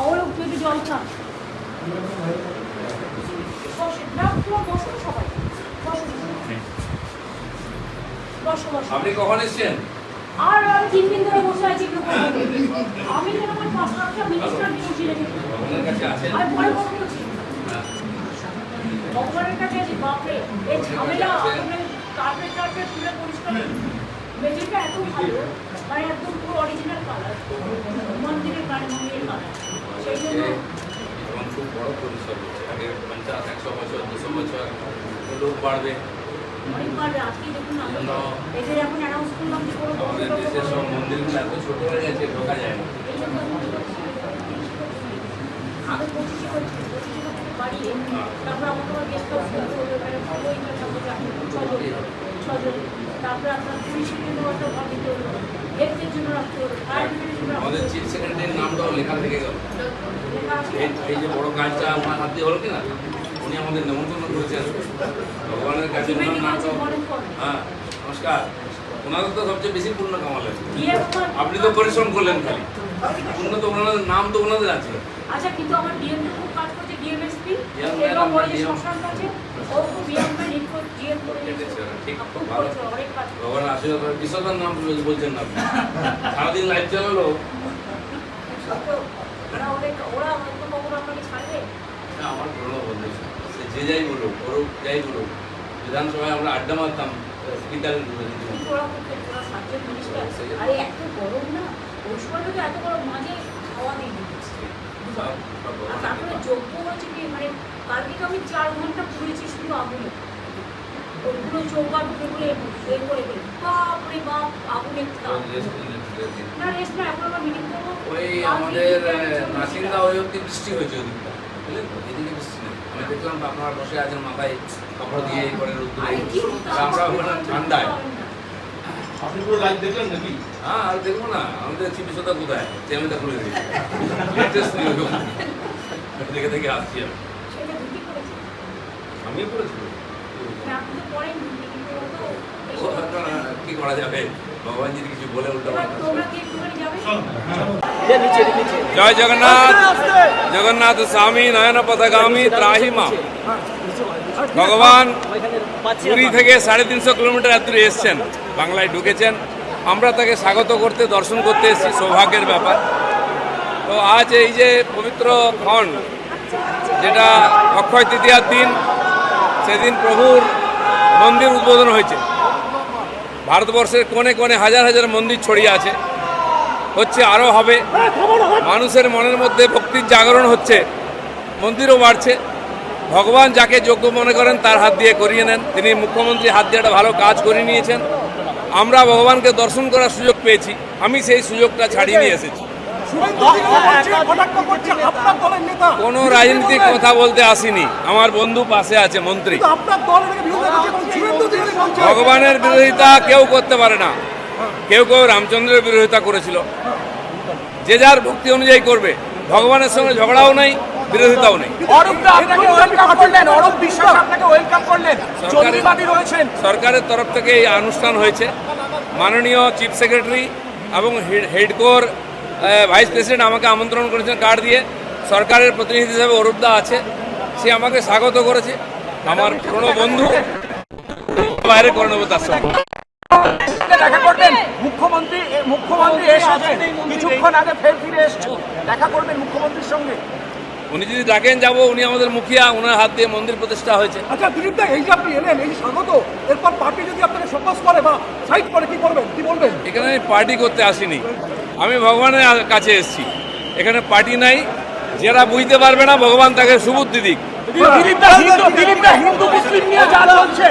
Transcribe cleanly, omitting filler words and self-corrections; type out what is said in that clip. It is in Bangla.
অবলোক যদি জল খান আপনি কখন এসছেন? আর আমি 3 দিন ধরে বসে আছি। আমি যেন আমার 5-7টা মিনিস্টার নিয়ে বসে রেখেছি। ভগবানের কাছে আছেন? আমি পরে কথা বলছি। ভগবানের কাছে আছি। বাপরে এই ঝামেলা কার্পেট তুলে পরিষ্কার মেঝেটা এত ভালো, মানে একদম পুরো অরিজিনাল কালার, মন্দিরের মন্দিরের কালার। সেই জন্য এখন খুব বড় পরিসর হচ্ছে। আগে 50-100 বছর 200 বছর লোক বাড়বে। অনেকবার আজকে দেখুন এদের এখন অ্যানাউন্স করলাম যে কোনো আমাদের দেশের সব মন্দিরগুলো এত ছোট হয়ে গেছে, ঢোকা যায় না। আগে 25 বাড়িয়ে তারপর আমাকে আমার গেস্ট হাউস করতে হলো, মানে ভালো ইনকাম করতে 6 জন, তারপরে আপনার পুলিশের জন্য একটা ঘর দিতে হলো, হেলথের জন্য রাখতে হলো, ফায়ার ব্রিগেডের জন্য আমাদের চিফ সেক্রেটারির নামটাও লেখা থেকে গেল। এই যে বড় কাজটা আমার হাত দিয়ে হলো কিনা, উনি আমাদের নেমন্তন্ন করেছেন ভগবানের কাছে। ওনার নামটাও, হ্যাঁ নমস্কার, ওনাদের তো সবচেয়ে বেশি পুণ্য কামালেন। আপনি তো পরিশ্রম করলেন খালি, পুণ্য তো ওনাদের নাম তো ওনাদের আছে। আচ্ছা, কিন্তু আমার ডিএম তো খুব কাজ করছে, ডিএমএসপি এবং ওই যে শ্মশান আছে, ও খুব ডিএমএ নিখোঁজ ডিএম করে দিয়েছে। ঠিক, খুব ভালো। ভগবানের আশীর্বাদ। বিশ্বনাথ নাম বলছেন না আপনি, সারাদিন লাইভ চালালো। ওরা হয়তো কখন আপনাকে ছাড়বে। আমার পুরোনো বন্ধু, সে যে যাই বলুক, করুক যাই বলুক, বিধানসভায় আমরা আড্ডা মারতাম স্পিকারের আরে এত গরম না, ওই সময় তো এত গরম, মাঝে খাওয়া দিয়ে দিচ্ছে। আর তারপরে যোগ্য হচ্ছে কি, মানে কালকে তো আমি 4 ঘন্টা পুড়েছি শুধু আগুনে, ওইগুলো চৌকা ঢুকে বলে এ করে দিই, বাপরে বাপ, আগুনে না রেস্ট না। এখন আমরা মিটিং করবো। ওই আমাদের নাসিন্দা ওই অব্দি বৃষ্টি হয়েছে ওদিকটা, বুঝলেন তো, এদিকে বৃষ্টি নেই। আমি দেখলাম আপনারা বসে আছেন মাথায় কাপড় দিয়ে এই করে রোদ্দুরে, আমরা ওখানে ঠান্ডায়। আপনি পুরো লাইভ দেখলেন নাকি? হ্যাঁ, আর দেখবো না, আমাদের চিকিৎসা কোথায় চেমেটা খুলে দিয়ে দেখে দেখে আসছি আমি। সেটা দুটি করেছে, আমিও করেছি। আপনি তো পড়েন কি করা যাবে, ভগবান যদি কিছু বলে উল্টো তোমরা কি একটুখানি যাবে। জয় জগন্নাথ। জগন্নাথ স্বামী নয়ন পথগামী ত্রাহি মা। ভগবান পুরী থেকে 350 কিলোমিটার দূরে এসছেন, বাংলায় ঢুকেছেন। আমরা তাকে স্বাগত করতে, দর্শন করতে এসেছি, সৌভাগ্যের ব্যাপার। তো আজ এই যে পবিত্র ক্ষণ, যেটা অক্ষয় তৃতীয়ার দিন, সেদিন প্রভুর মন্দির উদ্বোধন হয়েছে। ভারতবর্ষের কোণে কোণে হাজার হাজার মন্দির ছড়িয়ে আছে, হচ্ছে, আরও হবে। মানুষের মনের মধ্যে ভক্তির জাগরণ হচ্ছে, মন্দিরও বাড়ছে। ভগবান যাকে যোগ্য মনে করেন তার হাত দিয়ে করিয়ে নেন। তিনি মুখ্যমন্ত্রী হাত দিয়ে একটা ভালো কাজ করে নিয়েছেন। আমরা ভগবানকে দর্শন করার সুযোগ পেয়েছি, আমি সেই সুযোগটা ছাড়িয়ে নিয়ে এসেছি। কোনো রাজনীতিক কথা বলতে আসিনি, আমার বন্ধু পাশে আছে মন্ত্রী। ভগবানের বিরোধিতা কেউ করতে পারে না। কেউ কেউ রামচন্দ্রের বিরোধিতা করেছিল, যে যার ভক্তি অনুযায়ী করবে। ভগবানের সঙ্গে ঝগড়াও নেই, বিরোধিতাও নেই। সরকারের তরফ থেকে এই অনুষ্ঠান হয়েছে। মাননীয় চিফ সেক্রেটারি এবং হেডকোর ভাইস প্রেসিডেন্ট আমাকে আমন্ত্রণ করেছেন কার্ড দিয়ে। সরকারের প্রতিনিধি হিসেবে অরূপদা আছে, সে আমাকে স্বাগত করেছে। আমার পুরনো বন্ধু, বাইরে করে নেবো তার সঙ্গে। দেখা করবেন মুখ্যমন্ত্রী এসেছেন কিছুক্ষণ আগে, ফিরে এসেছেন, দেখা করবেন মুখ্যমন্ত্রীর সঙ্গে। উনি যদি ডাকেন যাবো, উনি আমাদের মুখিয়া, ওনার হাত দিয়ে মন্দির প্রতিষ্ঠা হয়েছে। আচ্ছা দিলীপ দা, এই যে আপনি এলেন, এই স্বাগত, এরপর পার্টি যদি আপনাকে ফোকাস করে বা সাইড করে, কি করবেন, কি বলবেন? এখানে আমি পার্টি করতে আসিনি, আমি ভগবানের কাছে এসেছি। এখানে পার্টি নাই, যারা বুঝতে পারবে না ভগবান তাকে সুবুদ্ধি দিক। দিলীপ দা হিন্দু মুসলিম নিয়ে যা চলছে,